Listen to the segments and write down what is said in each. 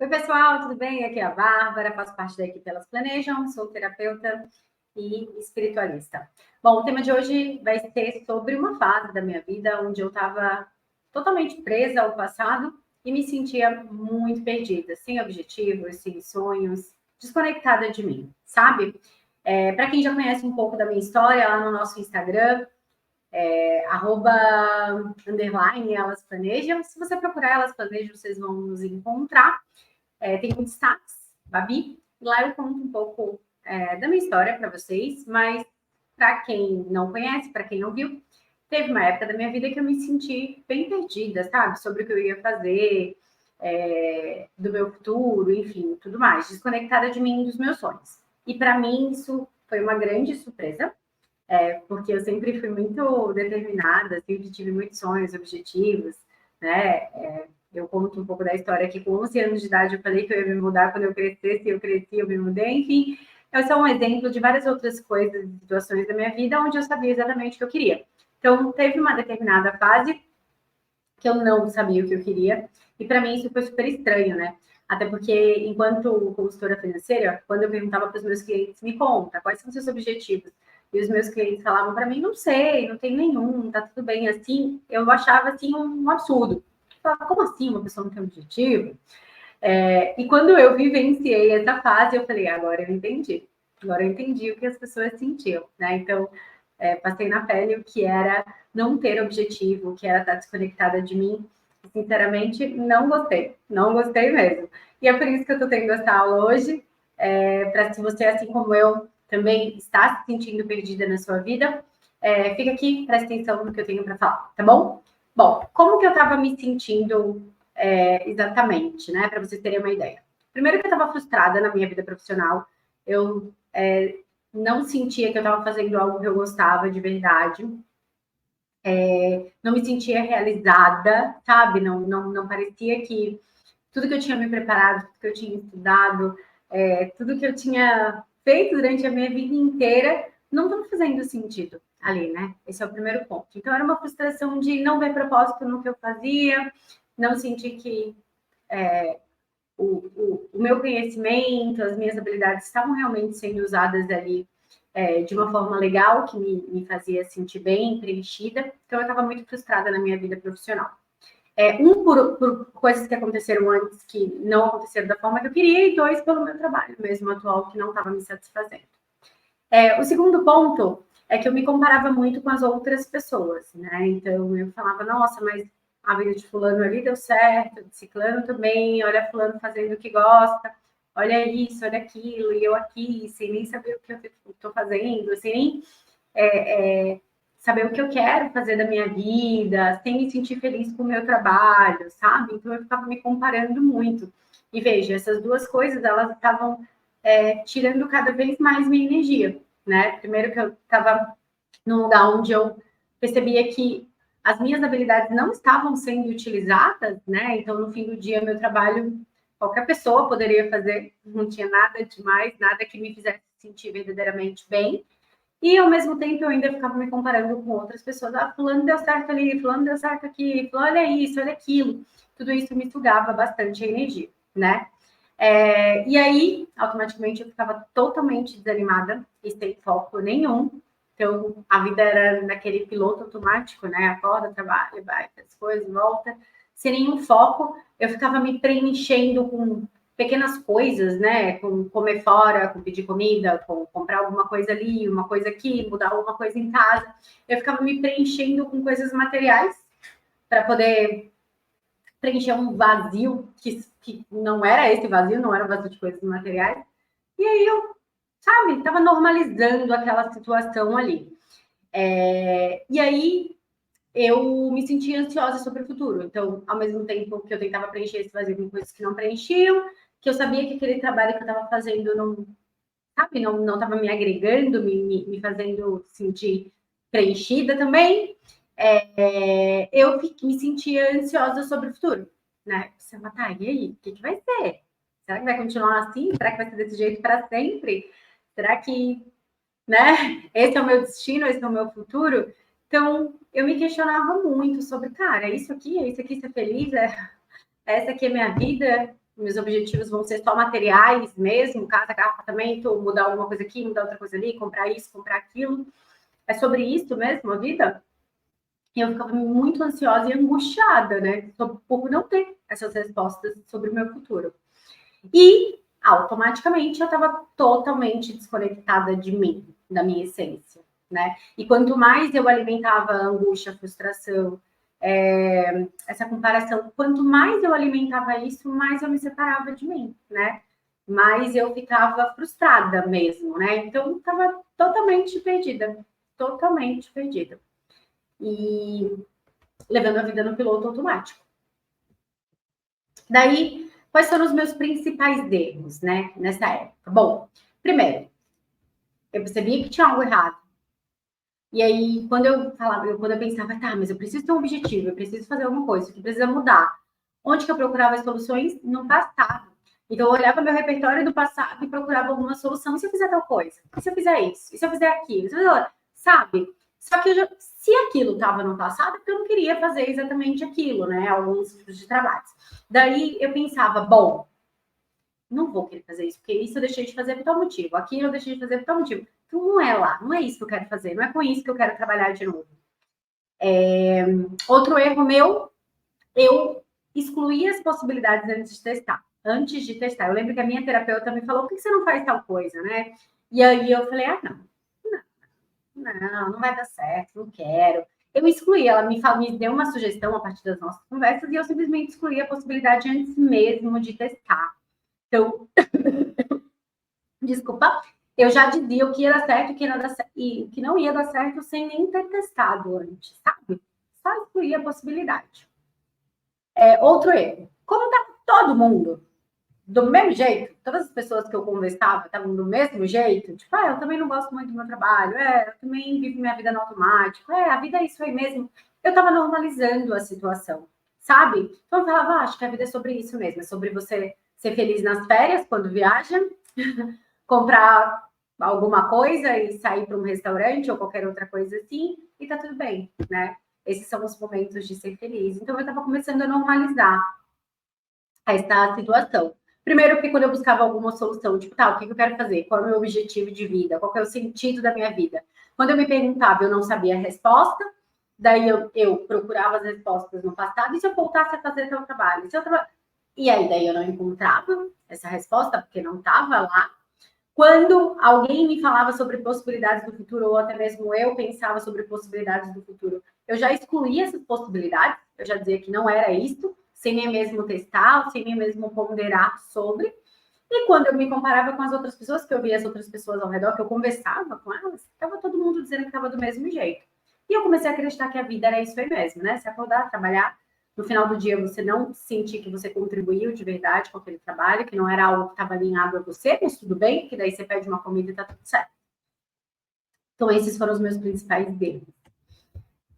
Oi, pessoal, tudo bem? Aqui é a Bárbara, faço parte da equipe Elas Planejam, sou terapeuta e espiritualista. Bom, o tema de hoje vai ser sobre uma fase da minha vida onde eu estava totalmente presa ao passado e me sentia muito perdida, sem objetivos, sem sonhos, desconectada de mim, sabe? Para quem já conhece um pouco da minha história, lá no nosso Instagram, @_, Elas Planejam. Se você procurar Elas Planejam, vocês vão nos encontrar. Tem um destaque, Babi. Lá eu conto um pouco da minha história para vocês, mas para quem não conhece, para quem não viu, teve uma época da minha vida que eu me senti bem perdida, sabe? Sobre o que eu ia fazer, do meu futuro, enfim, tudo mais. Desconectada de mim e dos meus sonhos. E para mim isso foi uma grande surpresa, porque eu sempre fui muito determinada, sempre tive muitos sonhos, objetivos, né? Eu conto um pouco da história aqui. Com 11 anos de idade, eu falei que eu ia me mudar quando eu crescesse, eu cresci, eu me mudei, enfim. É só um exemplo de várias outras coisas, situações da minha vida, onde eu sabia exatamente o que eu queria. Então, teve uma determinada fase que eu não sabia o que eu queria, e para mim isso foi super estranho, né? Até porque, enquanto consultora financeira, quando eu perguntava para os meus clientes, me conta, quais são os seus objetivos? E os meus clientes falavam para mim, não sei, não tem nenhum, tá tudo bem assim. Eu achava, assim, um absurdo. Eu falava, como assim uma pessoa não tem objetivo? E quando eu vivenciei essa fase, eu falei, agora eu entendi. Agora eu entendi o que as pessoas sentiam, né? Então, passei na pele o que era não ter objetivo, o que era estar desconectada de mim. Sinceramente, não gostei. Não gostei mesmo. E é por isso que eu estou tendo essa aula hoje, para, se você, assim como eu, também está se sentindo perdida na sua vida, fica aqui, presta atenção no que eu tenho para falar, tá bom? Bom, como que eu estava me sentindo exatamente, né? Para vocês terem uma ideia. Primeiro que eu estava frustrada na minha vida profissional, eu não sentia que eu estava fazendo algo que eu gostava de verdade, não me sentia realizada, sabe? Não parecia que tudo que eu tinha me preparado, tudo que eu tinha estudado, tudo que eu tinha feito durante a minha vida inteira, não estava fazendo sentido ali, né? Esse é o primeiro ponto. Então, era uma frustração de não ver propósito no que eu fazia, não sentir que o meu conhecimento, as minhas habilidades estavam realmente sendo usadas ali de uma forma legal, que me fazia sentir bem, preenchida. Então, eu estava muito frustrada na minha vida profissional. Por coisas que aconteceram antes que não aconteceram da forma que eu queria, e dois, pelo meu trabalho mesmo atual, que não estava me satisfazendo. O segundo ponto é que eu me comparava muito com as outras pessoas, né? Então, eu falava, nossa, mas a vida de fulano ali deu certo, de ciclano também, olha fulano fazendo o que gosta, olha isso, olha aquilo, e eu aqui, sem nem saber o que eu estou fazendo, sem nem saber o que eu quero fazer da minha vida, sem me sentir feliz com o meu trabalho, sabe? Então, eu ficava me comparando muito. E veja, essas duas coisas, elas estavam tirando cada vez mais minha energia, né? Primeiro que eu estava num lugar onde eu percebia que as minhas habilidades não estavam sendo utilizadas, né? Então, no fim do dia, meu trabalho, qualquer pessoa poderia fazer, não tinha nada demais, nada que me fizesse sentir verdadeiramente bem. E, ao mesmo tempo, eu ainda ficava me comparando com outras pessoas. Ah, fulano deu certo ali, fulano deu certo aqui, fulano, olha isso, olha aquilo. Tudo isso me sugava bastante a energia, né? E aí, automaticamente, eu ficava totalmente desanimada e sem foco nenhum. Então, a vida era naquele piloto automático, né? Acorda, trabalha, vai, faz coisas, volta. Sem nenhum foco, eu ficava me preenchendo com pequenas coisas, né? Com comer fora, com pedir comida, com comprar alguma coisa ali, uma coisa aqui, mudar alguma coisa em casa. Eu ficava me preenchendo com coisas materiais para poder preencher um vazio que não era esse vazio, não era um vazio de coisas materiais. E aí eu, sabe, estava normalizando aquela situação ali. E aí eu me sentia ansiosa sobre o futuro. Então, ao mesmo tempo que eu tentava preencher esse vazio com coisas que não preenchiam, que eu sabia que aquele trabalho que eu estava fazendo não, sabe, não estava me agregando, me fazendo sentir preenchida também, eu me sentia ansiosa sobre o futuro, né? Você fala, tá, e aí? O que vai ser? Será que vai continuar assim? Será que vai ser desse jeito para sempre? Será que, né? Esse é o meu destino, esse é o meu futuro? Então, eu me questionava muito sobre, cara, é isso aqui ser feliz? Essa aqui é minha vida? meus objetivos vão ser só materiais mesmo, casa, carro, apartamento, mudar alguma coisa aqui, mudar outra coisa ali, comprar isso, comprar aquilo. É sobre isso mesmo a vida? E eu ficava muito ansiosa e angustiada, né? Por não ter essas respostas sobre o meu futuro. E automaticamente eu estava totalmente desconectada de mim, da minha essência, né? E quanto mais eu alimentava a angústia, a frustração, essa comparação, quanto mais eu alimentava isso, mais eu me separava de mim, né? Mais eu ficava frustrada mesmo, né? Então, estava totalmente perdida, totalmente perdida. E levando a vida no piloto automático. Daí, quais foram os meus principais erros, né, nessa época? Bom, primeiro, eu percebia que tinha algo errado. E aí, quando eu pensava, tá, mas eu preciso ter um objetivo, eu preciso fazer alguma coisa, que precisa mudar. Onde que eu procurava as soluções? No passado. Então, eu olhava meu repertório do passado e procurava alguma solução. E se eu fizer tal coisa? E se eu fizer isso? E se eu fizer aquilo? Sabe? Só que se aquilo estava no passado, eu não queria fazer exatamente aquilo, né? Alguns tipos de trabalhos. Daí, eu pensava, bom, não vou querer fazer isso, porque isso eu deixei de fazer por tal motivo, aquilo eu deixei de fazer por tal motivo. Então, não é lá, não é isso que eu quero fazer, não é com isso que eu quero trabalhar de novo. Outro erro meu, eu excluí as possibilidades antes de testar. Antes de testar. Eu lembro que a minha terapeuta me falou, por que você não faz tal coisa, né? E aí eu falei, não vai dar certo, não quero. Eu excluí, ela me deu uma sugestão a partir das nossas conversas e eu simplesmente excluí a possibilidade antes mesmo de testar. Então, desculpa, eu já dizia o que ia dar certo e o que não ia dar certo sem nem ter testado antes, sabe? Só excluir a possibilidade. Outro erro. Como tá todo mundo do mesmo jeito, todas as pessoas que eu conversava estavam do mesmo jeito, tipo, eu também não gosto muito do meu trabalho, eu também vivo minha vida no automático, a vida é isso aí mesmo. Eu estava normalizando a situação, sabe? Então eu falava, acho que a vida é sobre isso mesmo, é sobre você ser feliz nas férias, quando viaja, comprar alguma coisa e sair para um restaurante ou qualquer outra coisa assim, e tá tudo bem, né? Esses são os momentos de ser feliz. Então eu estava começando a normalizar essa situação. Primeiro, porque quando eu buscava alguma solução, tipo, tá, o que eu quero fazer? Qual é o meu objetivo de vida? Qual é o sentido da minha vida? Quando eu me perguntava, eu não sabia a resposta, daí eu procurava as respostas no passado, e se eu voltasse a fazer tal trabalho? E aí, daí eu não encontrava essa resposta, porque não estava lá. Quando alguém me falava sobre possibilidades do futuro, ou até mesmo eu pensava sobre possibilidades do futuro, eu já excluía essas possibilidades, eu já dizia que não era isso, sem nem mesmo testar, sem nem mesmo ponderar sobre. E quando eu me comparava com as outras pessoas, que eu via as outras pessoas ao redor, que eu conversava com elas, estava todo mundo dizendo que estava do mesmo jeito. E eu comecei a acreditar que a vida era isso aí mesmo, né? Se acordar, trabalhar, no final do dia você não sentir que você contribuiu de verdade com aquele trabalho, que não era algo que estava alinhado a você, mas tudo bem, que daí você pede uma comida e tá tudo certo. Então, esses foram os meus principais erros.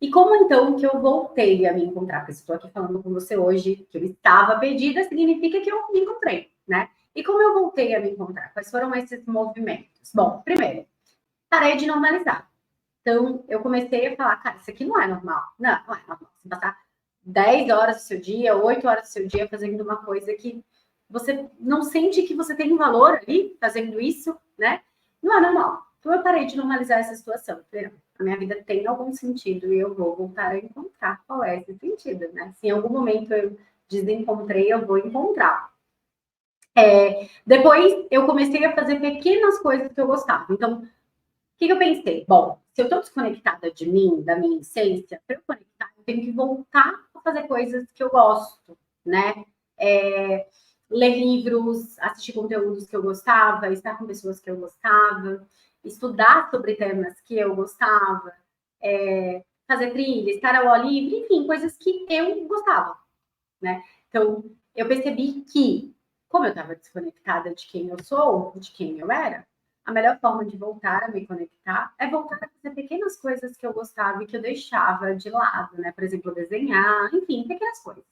E como então que eu voltei a me encontrar? Porque estou aqui falando com você hoje que eu estava perdida, significa que eu me encontrei, né? E como eu voltei a me encontrar? Quais foram esses movimentos? Bom, primeiro, parei de normalizar. Então, eu comecei a falar, cara, isso aqui não é normal. Não é normal. Você passar 10 horas do seu dia, 8 horas do seu dia fazendo uma coisa que você não sente que você tem um valor ali fazendo isso, né? Não é normal. Então, eu parei de normalizar essa situação. A minha vida tem algum sentido e eu vou voltar a encontrar qual é esse sentido, né? Se em algum momento eu desencontrei, eu vou encontrar. Depois, eu comecei a fazer pequenas coisas que eu gostava. Então, o que eu pensei? Bom, se eu estou desconectada de mim, da minha essência, para eu conectar, eu tenho que voltar a fazer coisas que eu gosto, né? Ler livros, assistir conteúdos que eu gostava, estar com pessoas que eu gostava, estudar sobre temas que eu gostava, fazer trilha, estar ao ar livre, enfim, coisas que eu gostava, né? Então, eu percebi que, como eu estava desconectada de quem eu sou, de quem eu era, a melhor forma de voltar a me conectar é voltar a fazer pequenas coisas que eu gostava e que eu deixava de lado, né? Por exemplo, desenhar, enfim, pequenas coisas.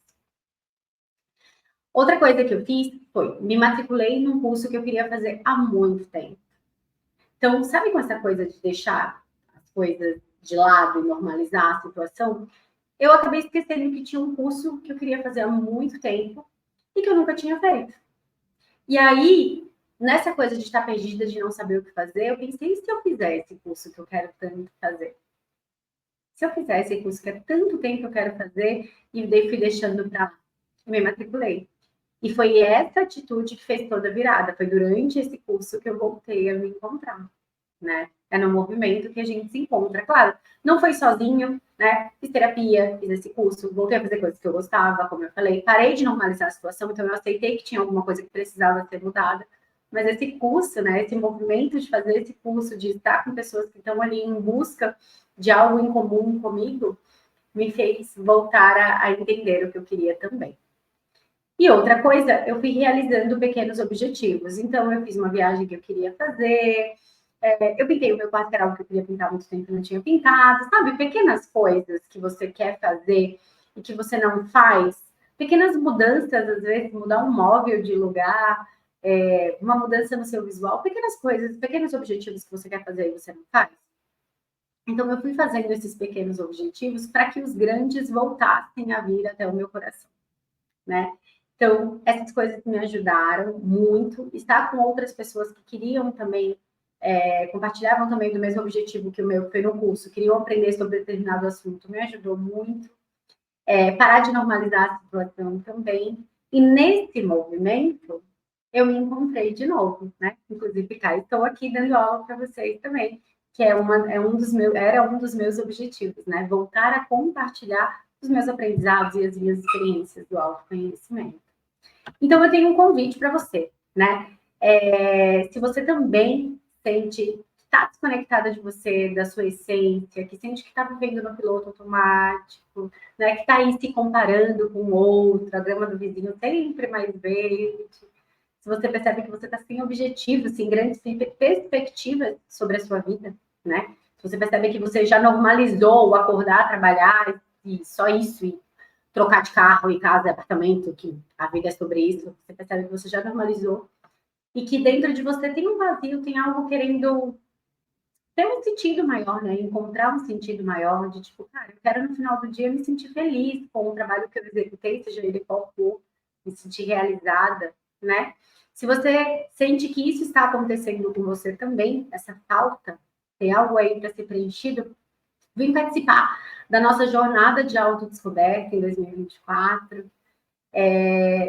Outra coisa que eu fiz foi me matriculei num curso que eu queria fazer há muito tempo. Então, sabe com essa coisa de deixar as coisas de lado e normalizar a situação? Eu acabei esquecendo que tinha um curso que eu queria fazer há muito tempo e que eu nunca tinha feito. E aí, nessa coisa de estar perdida, de não saber o que fazer, eu pensei, e se eu fizer esse curso que eu quero tanto fazer? Se eu fizer esse curso que há tanto tempo eu quero fazer, e daí fui deixando para lá. E me matriculei. E foi essa atitude que fez toda a virada. Foi durante esse curso que eu voltei a me encontrar, né? É no movimento que a gente se encontra. Claro, não foi sozinho, né? Fiz terapia, fiz esse curso, voltei a fazer coisas que eu gostava, como eu falei. Parei de normalizar a situação, então eu aceitei que tinha alguma coisa que precisava ser mudada. Mas esse curso, né? Esse movimento de fazer esse curso, de estar com pessoas que estão ali em busca de algo em comum comigo, me fez voltar a entender o que eu queria também. E outra coisa, eu fui realizando pequenos objetivos. Então, eu fiz uma viagem que eu queria fazer, eu pintei o meu quarto, que era algo que eu queria pintar há muito tempo e não tinha pintado, sabe? Pequenas coisas que você quer fazer e que você não faz. Pequenas mudanças, às vezes, mudar um móvel de lugar, uma mudança no seu visual, pequenas coisas, pequenos objetivos que você quer fazer e você não faz. Então, eu fui fazendo esses pequenos objetivos para que os grandes voltassem a vir até o meu coração, né? Então, essas coisas me ajudaram muito. Estar com outras pessoas que queriam também, compartilhavam também do mesmo objetivo que o meu, que foi no curso, queriam aprender sobre determinado assunto, me ajudou muito. Parar de normalizar a situação também. E nesse movimento, eu me encontrei de novo, né? Inclusive, cá, estou aqui dando aula para vocês também, que era um dos meus objetivos, né? Voltar a compartilhar os meus aprendizados e as minhas experiências do autoconhecimento. Então, eu tenho um convite para você, né? Se você também sente que está desconectada de você, da sua essência, que sente que está vivendo no piloto automático, né? Que está aí se comparando com o outro, a grama do vizinho sempre mais verde. Se você percebe que você está sem objetivos, sem grandes perspectivas sobre a sua vida, né? Se você percebe que você já normalizou o acordar, trabalhar e só isso, e trocar de carro e casa e apartamento, que a vida é sobre isso, você percebe que você já normalizou e que dentro de você tem um vazio, tem algo querendo ter um sentido maior, né? Encontrar um sentido maior de tipo, cara, eu quero no final do dia me sentir feliz com o trabalho que eu executei, seja ele qual for, me sentir realizada, né? Se você sente que isso está acontecendo com você também, essa falta, tem algo aí para ser preenchido, vem participar da nossa jornada de autodescoberta em 2024.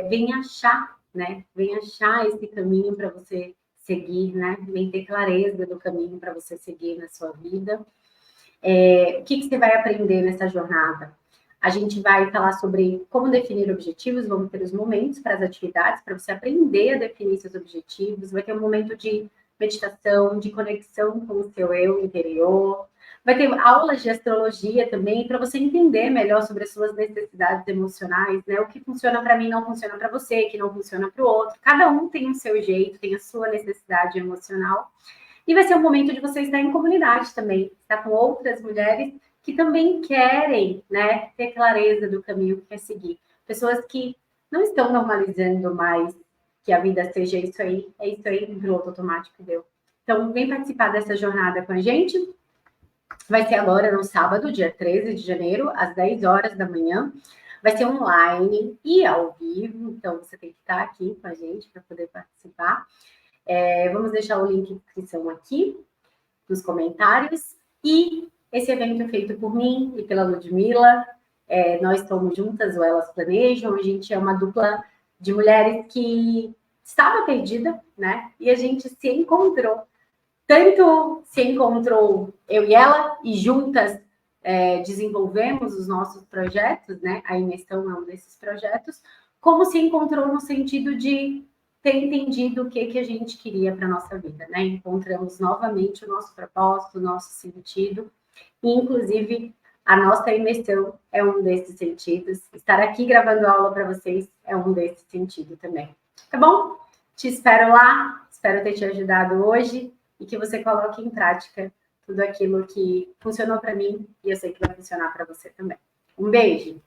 Vem achar, né? Vem achar esse caminho para você seguir, né? Vem ter clareza do caminho para você seguir na sua vida. O que você vai aprender nessa jornada? A gente vai falar sobre como definir objetivos, vamos ter os momentos para as atividades, para você aprender a definir seus objetivos, vai ter um momento de meditação, de conexão com o seu eu interior, vai ter aulas de astrologia também, para você entender melhor sobre as suas necessidades emocionais, né? O que funciona para mim não funciona para você, que não funciona para o outro. Cada um tem o seu jeito, tem a sua necessidade emocional. E vai ser um momento de você estar em comunidade também, estar com outras mulheres que também querem, né, ter clareza do caminho que quer seguir. Pessoas que não estão normalizando mais que a vida seja isso aí, é isso aí, um piloto automático deu. Então, vem participar dessa jornada com a gente. Vai ser agora no sábado, dia 13 de janeiro, às 10 horas da manhã. Vai ser online e ao vivo, então você tem que estar aqui com a gente para poder participar. Vamos deixar o link de inscrição aqui nos comentários. E esse evento é feito por mim e pela Ludmilla. Nós estamos juntas, ou elas planejam. A gente é uma dupla de mulheres que estava perdida, né? E a gente se encontrou. Tanto se encontrou eu e ela, e juntas desenvolvemos os nossos projetos, né? A Imersão é um desses projetos, como se encontrou no sentido de ter entendido o que a gente queria para a nossa vida, né? Encontramos novamente o nosso propósito, o nosso sentido, e inclusive a nossa imersão é um desses sentidos. Estar aqui gravando aula para vocês é um desses sentidos também. Tá bom? Te espero lá, espero ter te ajudado hoje e que você coloque em prática tudo aquilo que funcionou para mim e eu sei que vai funcionar para você também. Um beijo!